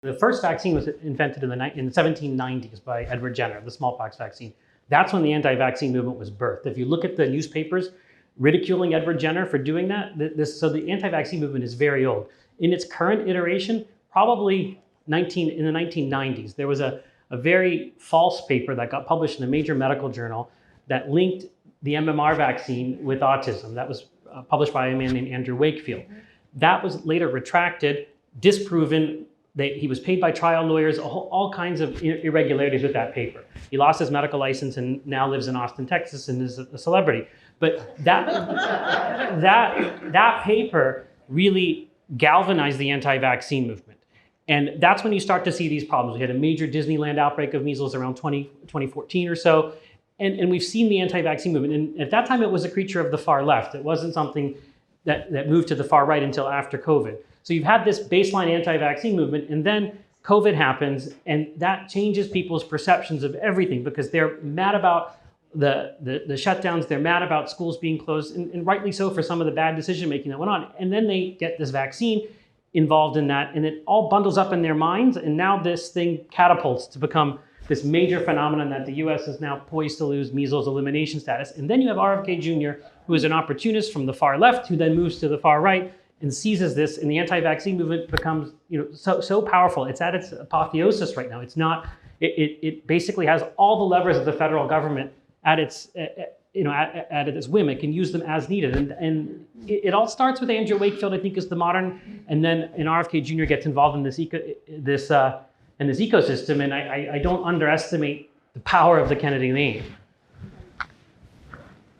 The first vaccine was invented in the 1790s by Edward Jenner, the smallpox vaccine. That's when the anti-vaccine movement was birthed. If you look at the newspapers ridiculing Edward Jenner for doing that, so the anti-vaccine movement is very old. In its current iteration, probably in the 1990s, there was a very false paper that got published in a major medical journal that linked the MMR vaccine with autism. That was published by a man named Andrew Wakefield. That was later retracted, disproven. He was paid by trial lawyers, all kinds of irregularities with that paper. He lost his medical license and now lives in Austin, Texas, and is a celebrity. But that paper really galvanized the anti-vaccine movement. And that's when you start to see these problems. We had a major Disneyland outbreak of measles around 2014 or so. And we've seen the anti-vaccine movement. And at that time, it was a creature of the far left. It wasn't something that moved to the far right until after COVID. So you've had this baseline anti-vaccine movement, and then COVID happens, and that changes people's perceptions of everything because they're mad about the shutdowns, they're mad about schools being closed, and rightly so for some of the bad decision-making that went on. And then they get this vaccine involved in that, and it all bundles up in their minds, and now this thing catapults to become this major phenomenon that the US is now poised to lose measles elimination status. And then you have RFK Jr., who is an opportunist from the far left, who then moves to the far right and seizes this, and the anti-vaccine movement becomes so powerful. It's at its apotheosis right now. It's not. It basically has all the levers of the federal government at its at its whim. It can use them as needed, and it all starts with Andrew Wakefield, I think, is the modern, and then RFK Jr. gets involved in this ecosystem, and I don't underestimate the power of the Kennedy name.